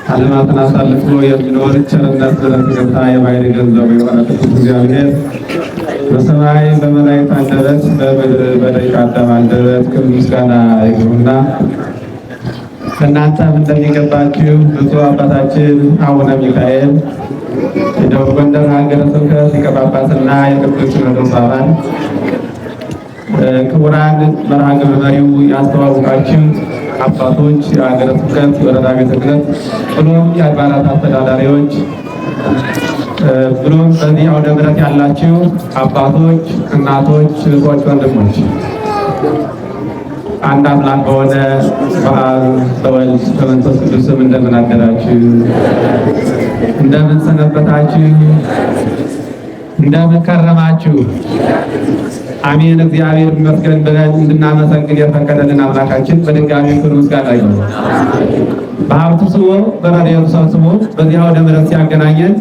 ዓለማትን አሳልፎ የሚኖር ቸርነት ጌታ የባሕርይ ገንዘቡ የሆነ ቅዱስ እግዚአብሔር በሰማይ በመላእክት አንደበት በምድር በደቂቀ አዳም አንደበት ክብር ምስጋና ይግባውና እናንተም እንደሚገባችሁ ብፁዕ አባታችን አቡነ ሚካኤል የደቡብ ጎንደር ሀገረ ስብከት ሊቀ ጳጳስና የቅዱስ ሲኖዶስ አባል፣ ክቡራን መርሐ ግብር መሪው ያስተዋወቃችሁ አባቶች፣ የሀገረ ስብከት የወረዳ ቤተ ክህነት ብሎም የአድባራት አስተዳዳሪዎች፣ ብሎም በዚህ አውደ ምሕረት ያላችሁ አባቶች፣ እናቶች፣ እህቶች፣ ወንድሞች አንድ አምላክ በሆነ በአብ በወልድ በመንፈስ ቅዱስ ስም እንደምን አደራችሁ? እንደምን ሰነበታችሁ? እንደምን ከረማችሁ? አሜን። እግዚአብሔር ይመስገን ብለን እንድናመሰግን የፈቀደልን አምላካችን በድጋሚ ክብር ምስጋና ይሁን። በሀብቱ ስቦ በረድኤቱ ሰብስቦ በዚህ አውደ ምሕረት ሲያገናኘን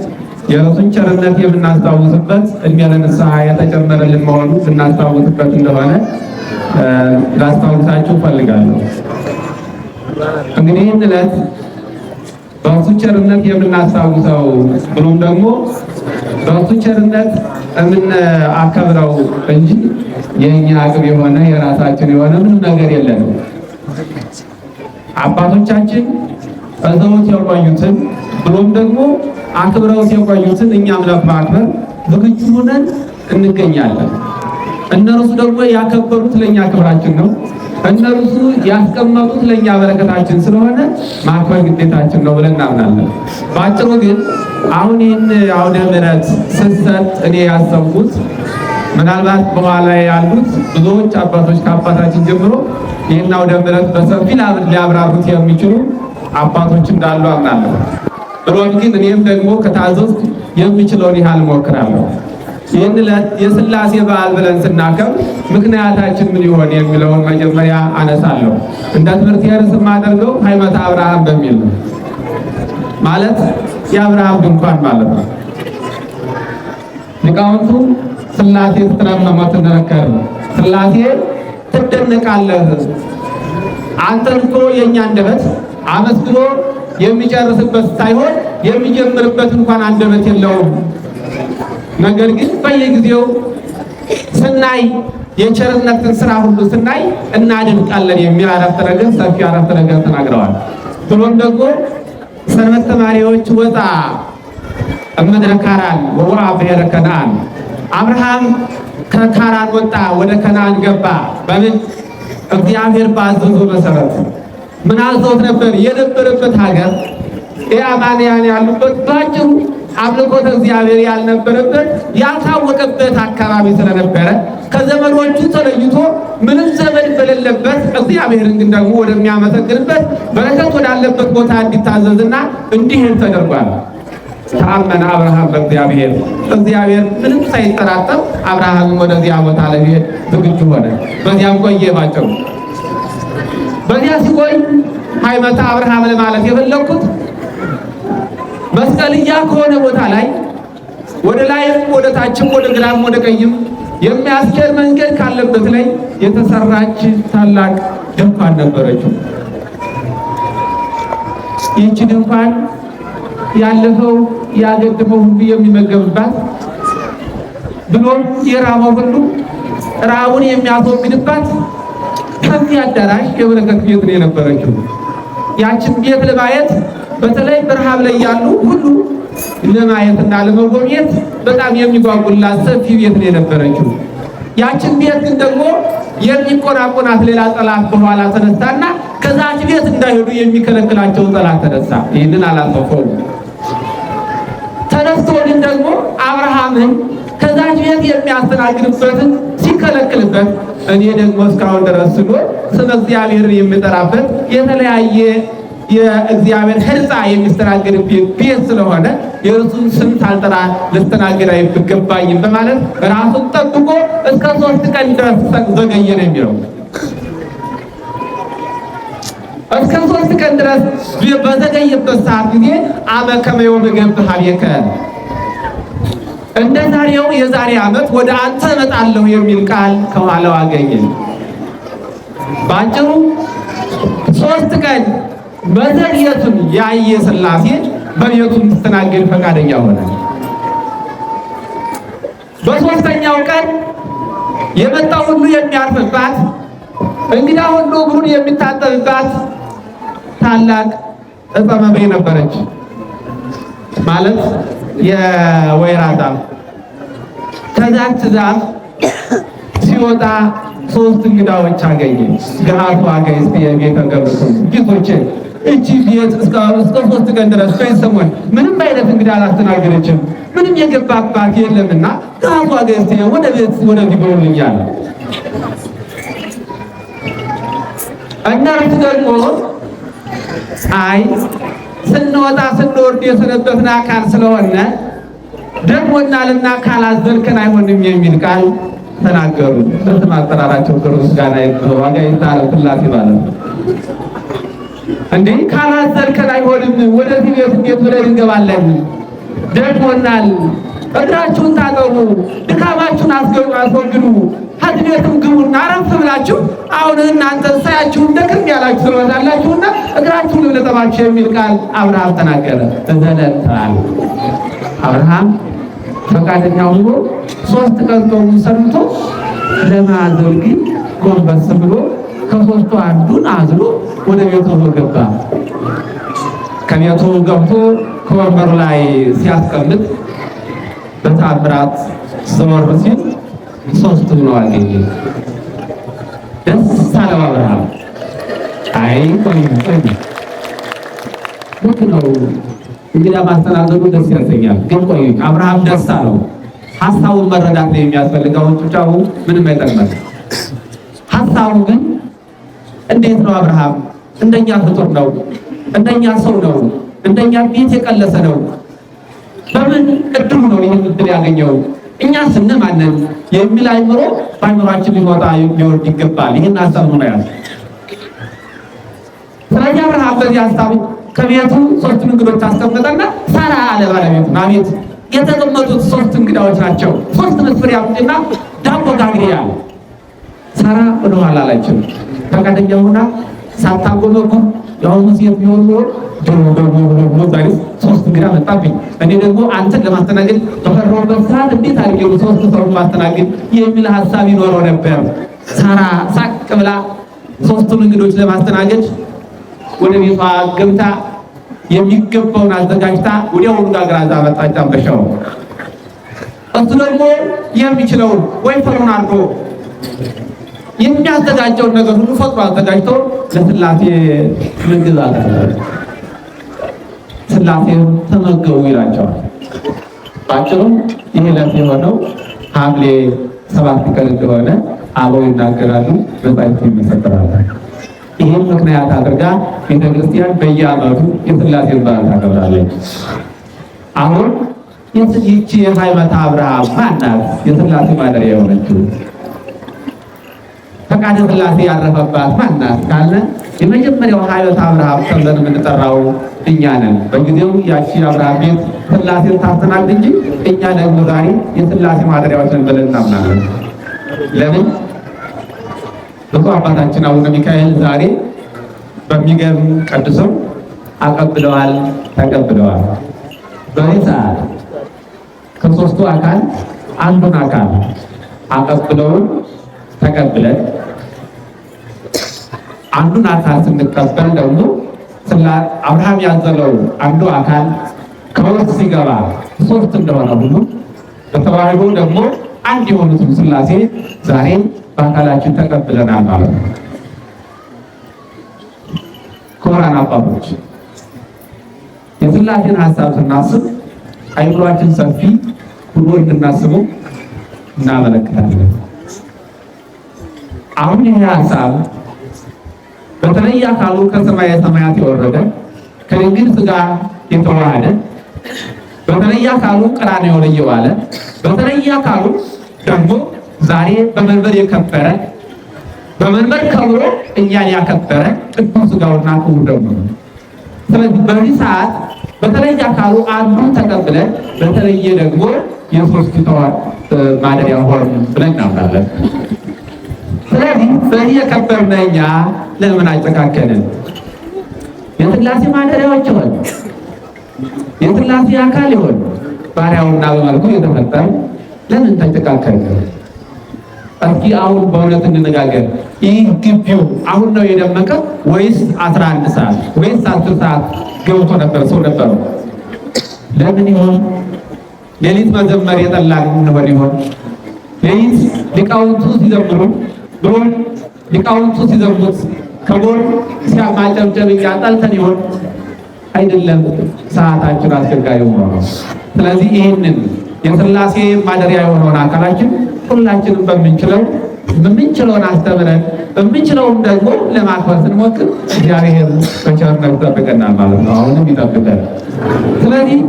የእርሱን ቸርነት የምናስታውስበት እድሜ ለንስሐ የተጨመረልን መሆኑ ልናስታውስበት እንደሆነ ላስታውሳችሁ ፈልጋለሁ። እንግዲህ ይህን ዕለት በእርሱ ቸርነት የምናስታውሰው ብሎም ደግሞ በእርሱ ቸርነት የምናከብረው እንጂ የእኛ አቅም የሆነ የራሳችን የሆነ ምንም ነገር የለንም። አባቶቻችን በዘውት የቆዩትን ብሎም ደግሞ አክብረውት የቆዩትን እኛም ለማክበር ዝግጁ ሆነን እንገኛለን። እነርሱ ደግሞ ያከበሩት ለኛ ክብራችን ነው። እነርሱ ያስቀመጡት ለኛ በረከታችን ስለሆነ ማክበር ግዴታችን ነው ብለን እናምናለን። በአጭሩ ግን አሁን ይህን አውደ ምሕረት ስሰጥ እኔ ያሰብኩት ምናልባት በኋላ ያሉት ብዙዎች አባቶች ከአባታችን ጀምሮ ይህን አውደ ምሕረት በሰፊ ሊያብራሩት የሚችሉ አባቶች እንዳሉ አምናለሁ። ብሎም ግን እኔም ደግሞ ከታዘዝኩ የሚችለውን ያህል እሞክራለሁ። ይህን ዕለት የሥላሴ በዓል ብለን ስናከብር ምክንያታችን ምን ይሆን የሚለውን መጀመሪያ አነሳለሁ። እንደ ትምህርት ርዕስ የማደርገው ሃይማኖተ አብርሃም በሚል ነው። ማለት የአብርሃም ድንኳን ማለት ነው። ሊቃውንቱ ሥላሴ ስትረመመው ትነከር፣ ሥላሴ ትደነቃለህ። አንተን እኮ የእኛ አንደበት አመስግኖ የሚጨርስበት ሳይሆን የሚጀምርበት እንኳን አንደበት የለውም። ነገር ግን በየጊዜው ስናይ የቸርነትን ስራ ሁሉ ስናይ እናድንቃለን የሚል አረፍተ ነገር ሰፊ አረፍተ ነገር ተናግረዋል። ብሎም ደግሞ ሰንበት ተማሪዎች ወጣ እምድረ ካራን ወወአ ብሔረ ከነዓን፣ አብርሃም ከካራን ወጣ ወደ ከነዓን ገባ። በምን እግዚአብሔር ባዘዘ መሰረት። ምን አዘውት ነበር? የነበረበት ሀገር የአማንያን ያሉበት ባጭሩ አምልኮተ እግዚአብሔር ያልነበረበት ያልታወቀበት አካባቢ ስለነበረ ከዘመዶቹ ተለይቶ ምንም ዘመድ በሌለበት እግዚአብሔርን ግን ደግሞ ወደሚያመሰግንበት በረከት ወዳለበት ቦታ እንዲታዘዝና እንዲሄድ ተደርጓል። ተአመነ አብርሃም በእግዚአብሔር፣ እግዚአብሔር ምንም ሳይጠራጠር አብርሃምን ወደዚያ ቦታ ለመሄድ ዝግጁ ሆነ። በዚያም ቆየ። ባጭሩ በዚያ ሲቆይ ሃይማኖተ አብርሃም ለማለት የፈለኩት መስቀልያ ከሆነ ቦታ ላይ ወደ ላይም ወደ ታችም ወደ ግራም ወደ ቀኝም የሚያስኬድ መንገድ ካለበት ላይ የተሰራች ታላቅ ድንኳን ነበረችው። ይህች ድንኳን ያለፈው ያገደመው ሁሉ የሚመገብባት ብሎም የራበው ሁሉ ራቡን የሚያስወግድባት ከፍ አዳራሽ የበረከት ቤት ነው የነበረችው። ያችን ቤት ለማየት በተለይ በረሃብ ላይ ያሉ ሁሉ ለማየትና ለመጎብኘት በጣም የሚጓጉላት ሰፊ ቤት ነው የነበረችው። ያችን ቤት ግን ደግሞ የሚቆናቆናት ሌላ ጠላት በኋላ ተነሳና ከዛች ቤት እንዳይሄዱ የሚከለክላቸው ጠላት ተነሳ። ይህንን አላጠፈውም። ተነስቶ ግን ደግሞ አብርሃምን ከዛች ቤት የሚያስተናግድበትን ሲከለክልበት እኔ ደግሞ እስካሁን ድረስ ስኖር ስለ እግዚአብሔር የምጠራበት የተለያየ የእግዚአብሔር ሕንፃ የሚስተናገድበት ቤት ስለሆነ የእርሱን ስም ሳልጠራ ልስተናገድ አይገባኝም በማለት ራሱን ጠብቆ እስከ 3 ቀን ድረስ ዘገየ ነው የሚለው። እስከ 3 ቀን ድረስ በዘገየበት ሰዓት ጊዜ አመ ከመ ዮም እገብር ኀቤከ፣ እንደ ዛሬው የዛሬ ዓመት ወደ አንተ እመጣለሁ የሚል ቃል ከኋላው አገኘ። ባጭሩ 3 ቀን መዘግየቱን ያየ ሥላሴ በቤቱ እንድትስተናገድ ፈቃደኛ ሆነ። በሦስተኛው ቀን የመጣው ሁሉ የሚያርፍባት፣ እንግዳ ሁሉ እግሩን የሚታጠብባት ታላቅ ዕፀ መብሬ ነበረች። ማለት የወይራ ዛፍ። ከዛች ዛፍ ሲወጣ ሶስት እንግዳዎች አገኘ። ገሃቱ አጋዕዝት የቤተ ገብርኤል ጌቶቼ፣ እቺ ቤት እስከ 3 ቀን ድረስ በሰሞን ምንም አይነት እንግዳ አላስተናገደችም፣ ምንም የገባባት የለምና ገሃቱ አጋዕዝት ወደ ቤት ወደዚህ ግቡልኛል። እነርሱ ደግሞ አይ ስንወጣ ስንወርድ የሰነበትን አካል ስለሆነ ደክሞናልና ካላዘልከን አይሆንም የሚል ቃል ተናገሩ። በስም አጠራራቸው ክርስቶስ ጋር ዋጋ ይታለ ሥላሴ ማለት እንዴ ካላዘልከን አይሆንም፣ ወደዚህ ቤት እንዴት ብለን እንገባለን? ደክሞናል፣ እግራችሁን ታጠቡ፣ ድካማችሁን አስወግዱ፣ ሀድቤትም ግቡና አረፍ ብላችሁ አሁን እናንተ ሳያችሁን ደክም ያላችሁ ትመጣላችሁና እግራችሁን ልጠባችሁ የሚል ቃል አብርሃም ተናገረ። ተዘለታል። አብርሃም ፈቃደኛ ሆኖ 3 ቀን ጾሙ ሰምቶ ለማዘል ግን ጎንበስ ብሎ ከ3ቱ አንዱን አዝሎ ወደ ቤቱ ገባ። ከቤቱ ገብቶ ከወንበሩ ላይ ሲያስቀምጥ በታምራት ዘወር ሲል 3 ነው አገኘ። ደስ አለው አብርሃም። አይ ቆይ ልክ ነው እንግዲህ ማስተናገዱ ደስ ያሰኛል። ግን ቆይ አብርሃም ደስ አለው። ሐሳቡን መረዳት ነው የሚያስፈልገው። ጭጫው ምንም አይጠቅምም። ሐሳቡ ግን እንዴት ነው? አብርሃም እንደኛ ፍጡር ነው፣ እንደኛ ሰው ነው፣ እንደኛ ቤት የቀለሰ ነው። በምን እድሉ ነው ይህን እድል ያገኘው? እኛ ስንማነን የሚል አይምሮ በአይምሯችን ሊወጣ ሊወርድ ይገባል። ይህን ሐሳብ ነው ያለው። ስለዚህ አብርሃም በዚህ ሐሳብ ከቤቱ 3 እንግዶች አስቀመጠና ሳራ አለ ባለቤቱ፣ አቤት የተቀመጡት 3 እንግዳዎች ናቸው፣ 3 መስፈሪያ ያምጡና ዳቦ ጋግሪ አለ። ሳራ ወደ ኋላ አላቸው። ፈቃደኛ ሆና ሳታጎመጉም ያውኑ ሴት ቢሆን ደግሞ ዛሬ 3 እንግዳ መጣብኝ፣ እኔ ደግሞ አንተን ለማስተናገድ በፈራሁበት ሰዓት እንዴት አድርጌ 3 ሰው ማስተናገድ የሚል ሐሳብ ይኖረው ነበር። ሳራ ሳቅ ብላ 3ቱን እንግዶች ለማስተናገድ ወደ ቤቷ ገብታ የሚገባውን አዘጋጅታ ወዲያውኑ ጋግራ እዛ መጣች። አንበሻው እሱ ደግሞ የሚችለውን ወይፈኑን አድርጎ የሚያዘጋጀውን ነገር ሁሉ ፈጥሮ አዘጋጅቶ ለሥላሴ ምግብ አቀረበ። ሥላሴ ተመገቡ ይላቸዋል። ባጭሩ ይህ ዕለት የሆነው ሐምሌ 7 ቀን እንደሆነ አበው ይናገራሉ፣ በጻድቁ ይመሰክራሉ። ይህን ምክንያት አድርጋ ቤተክርስቲያን በየዓመቱ የሥላሴን በዓል ታከብራለች። አሁን ይህቺ የሃይማኖት አብርሃም ማናት? የሥላሴ ማደሪያ የሆነችው ፈቃደ ሥላሴ ያረፈባት ማናት ካለ የመጀመሪያው ሃይማኖት አብርሃም ተብለን የምንጠራው እኛ ነን። በጊዜው ያቺ አብርሃም ቤት ሥላሴን ታስተናግድ እንጂ እኛ ደግሞ ዛሬ የሥላሴ ማደሪያዎች ነን ብለን እናምናለን። ለምን? ብዙ አባታችን አቡነ ሚካኤል ዛሬ በሚገርም ቀድሰው አቀብለዋል፣ ተቀብለዋል። በዚህ ሰዓት ከ3ቱ አካል አንዱን አካል አቀብለውን ተቀብለን አንዱን አካል ስንቀበል ደግሞ አብርሃም ያዘለው አንዱ አካል ከውስጥ ሲገባ 3 እንደሆነ ሁሉ በተዋህዶ ደግሞ አንድ የሆኑትን ሥላሴ ዛሬ በአካላችን ተቀብለናል ማለት ነው። ክቡራን አባቶች የሥላሴን ሐሳብ ስናስብ አይምሯችን ሰፊ ሁሉ እንድናስበው እናመለክታለን። አሁን ይህ ሐሳብ በተለይ አካሉ ከሰማየ ሰማያት የወረደ ከድንግል ሥጋ የተዋሃደ በተለይ አካሉ ቀራንዮ ላይ የዋለ በተለይ አካሉ ደግሞ ዛሬ በመንበር የከበረ በመንበር ከብሮ እኛን ያከበረ ቅዱስ ሥጋውና ክቡር ደሙ ነው። ስለዚህ በዚህ ሰዓት በተለይ አካሉ አንዱን ተቀብለን በተለየ ደግሞ የሦስቱ ማደሪያ ሆን ብለን እናምናለን። ስለዚህ በዚህ የከበርነ እኛ ለምን አጨካከንን? የሥላሴ ማደሪያዎች ይሆን የሥላሴ አካል ይሆን ባሪያውና በመልኩ የተፈጠረ ለምን ተጨቃጨቀ? እስኪ አሁን በእውነት እንነጋገር። ይህ ግቢው አሁን ነው የደመቀው ወይስ 11 ሰዓት ወይስ 10 ሰዓት ገብቶ ነበር ሰው ነበረው? ለምን ይሆን? ሌሊት መዘመር የጠላን እንሆን ይሆን? ሌሊት ሊቃውንቱ ሲዘምሩ ብሎ ሊቃውንቱ ሲዘምሩት ከጎን ሲያማጨብጨብ እያጣልተን ይሆን? አይደለም። ሰዓታችን አስቸጋሪ ሆኖ ነው። ስለዚህ ይህንን የሥላሴ ማደሪያ የሆነውን አካላችን ሁላችንም በምንችለውን አስተምረን በምንችለውም ደግሞ ለማክበር ስንሞክር እግዚአብሔር በቸርነቱ ይጠብቀናል ማለት ነው። አሁንም ይጠብቀን። ስለዚህ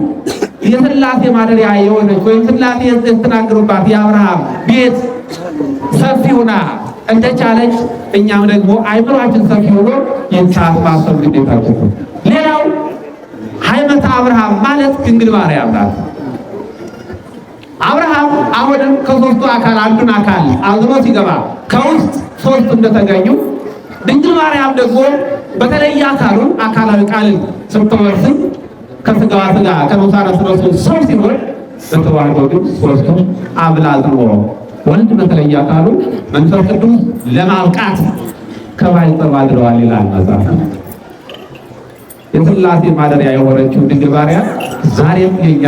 የሥላሴ ማደሪያ የሆነች ወይም ሥላሴ የተናገሩባት የአብርሃም ቤት ሰፊ ሆና እንደቻለች እኛም ደግሞ አይምሯችን ሰፊ ሆኖ ይህን ሰዓት ማሰብ ግዴታችን ነው። ሌላው ሃይመተ አብርሃም ማለት ድንግል ማርያም ናት። አብርሃም አሁንም ከሦስቱ አካል አንዱን አካል አዝሎ ሲገባ ከውስጥ ሦስት እንደተገኙ ድንግል ማርያም ደግሞ በተለየ አካሉ አካላዊ ቃልን ስትወስን ከሥጋዋ ሥጋ ከነፍሷ ነፍስ ሰው ሲሆን በተዋህዶ ግን ሦስቱም አብላዝሞ ወልድ በተለየ አካሉ መንፈስ ቅዱስ ለማብቃት ከባሕር አድረዋል ይላል መጽሐፍ። የሥላሴ ማደሪያ የሆነችው ድንግል ማርያም ዛሬም የኛ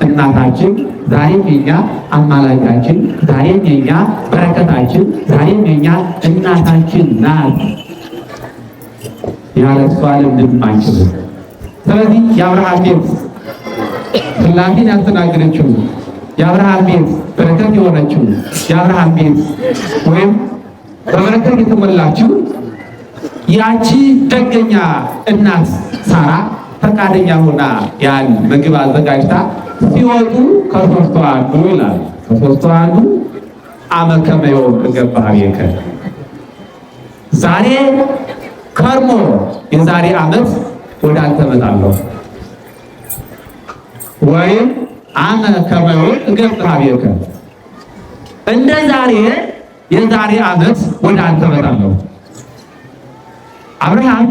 እናታችን፣ ዛሬም የኛ አማላጃችን፣ ዛሬም የኛ በረከታችን፣ ዛሬም የኛ እናታችን ናት። ያለ እሷ ልንድን አንችልም። ስለዚህ የአብርሃም ቤት ሥላሴን ያስተናገደችው የአብርሃም ቤት በረከት የሆነችው የአብርሃም ቤት ወይም በበረከት የተሞላችው ያቺ ደገኛ እናት ሳራ ፈቃደኛ ሆና ያን ምግብ አዘጋጅታ ሲወጡ ከሦስቱ አንዱ ይላል ከሦስቱ አንዱ አመከመ የወርቅ ገባህ ቤከ ዛሬ ከርሞ የዛሬ ዓመት ወደ አንተ እመጣለሁ ወይም አመከመ የወርቅ ገባህ ቤከ እንደ ዛሬ የዛሬ ዓመት ወደ አንተ እመጣለሁ። አብርሃም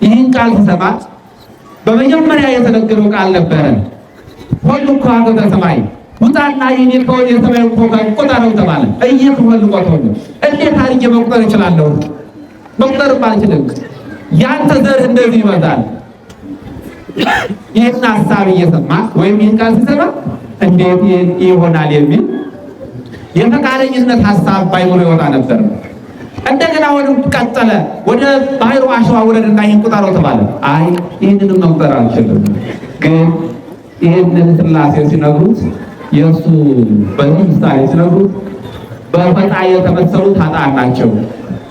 ይህን ቃል ሲሰማ በመጀመሪያ የተነገረው ቃል ነበረ። ሁሉ ከዋገተ ሰማይ ውጣና ይህን ከሆነ የሰማይ ኮከብ ቁጠረው ተባለ። እየተወል ቆጠሩ። እንዴት አድርጌ መቁጠር እችላለሁ? መቁጠርም አልችልም። ያንተ ዘር እንደዚህ ይበዛል። ይህን ሀሳብ እየሰማ ወይም ይህን ቃል ሲሰማ እንዴት ይሆናል የሚል የፈቃደኝነት ሀሳብ ባይኖር ይወጣ ነበር። እንደገና ወደም ቀጠለ። ወደ ባህሩ አሸዋ ወረድና ይህን ቁጠረው ተባለ። አይ ይህንንም መቁጠር አልችልም። ግን ይህንን ሥላሴ ሲነግሩት የእሱ በዚህ ምሳሌ ሲነግሩት በፈጣሪ የተመሰሉት ኃጥአን ናቸው፣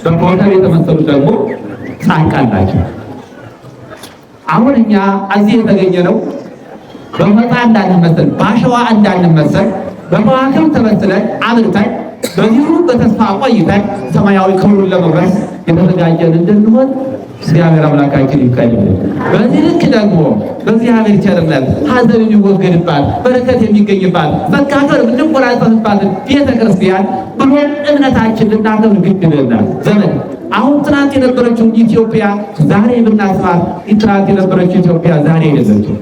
በኮከብ የተመሰሉት ደግሞ ጻድቃን ናቸው። አሁን እኛ እዚህ የተገኘ ነው በፈጣሪ እንዳንመሰል፣ በአሸዋ እንዳንመሰል፣ በከዋክብት ተመስለን አብርተን በዚሁ በተስፋ ቆይተን ሰማያዊ ክብሩን ለመውረስ የተዘጋጀን እንድንሆን እግዚአብሔር አምላካችን ይፍቀድልን። በዚህ ልክ ደግሞ በእግዚአብሔር ቸርነት ሐዘን የሚወገድባት በረከት የሚገኝባት መካከል የምንቆራጠፍባት ቤተ ክርስቲያን ብሎም እምነታችን ልናከብር ግድ ይለናል። ዘመን አሁን ትናንት የነበረችው ኢትዮጵያ ዛሬ ብናስባት ትናንት የነበረችው ኢትዮጵያ ዛሬ አይደለችም።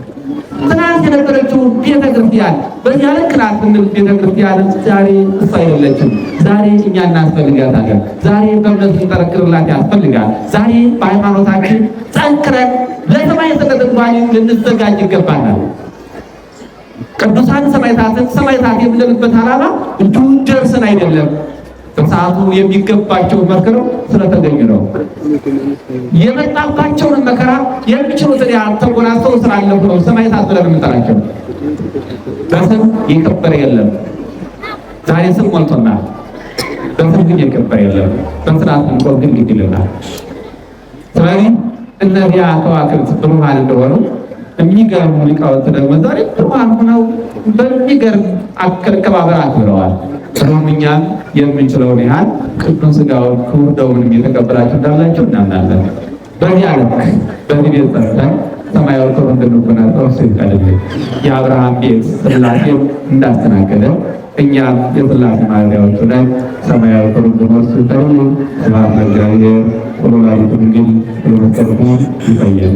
ትናንት የነበረችው ቤተ ክርስቲያን በዚያ ልክ ናት ብንል ቤተ ክርስቲያን ዛሬ እሷ አይደለችም። ዛሬ እኛ እናስፈልጋታለን። ዛሬ በእምነት ልንጠረክርላት ያስፈልጋል። ዛሬ በሃይማኖታችን ጠንክረን ለሰማይ ተቀጥቋን ልንዘጋጅ ይገባናል። ቅዱሳን ሰማዕታት የምንልበት ዓላማ እንዲሁ ደርሰን አይደለም። በሰዓቱ የሚገባቸው መከራው ስለተገኙ ነው። የመጣባቸውን መከራ የሚችሉትን ያህል ተጎናጽፈው ስላለፉ ነው ሰማዕታት ብለን የምንጠራቸው። በስም የከበረ የለም። ዛሬ ስም ሞልቶናል። በስም ግን የከበረ የለም። በስርዓት እንቆም ግን ግድ ይለናል። ስለዚህ እነዚያ ከዋክብት ብሩሃን እንደሆኑ የሚገርሙ ሊቃውንት ደግሞ ዛሬ ብሩሃን ሆነው በሚገርም አከባበር አክብረዋል። ስለሆነ እኛም የምንችለውን ያህል ቅዱስ ሥጋውን ክቡር ደሙን እየተቀበላችሁ እንዳላችሁ እናምናለን። በዚህ ዓለም በዚህ ቤት ሰርተን ሰማያዊ ክብር እንድንጎናጸፍ እሱ ይፍቀድልን። የአብርሃም ቤት ሥላሴው እንዳስተናገደ እኛም የሥላሴ ማደሪያዎች ሆነን ሰማያዊ ክብርን እርሱ ይሁን። ስብሐት ለእግዚአብሔር ወለወላዲቱ ድንግል ወለመስቀሉ ክቡር። ይቆየን።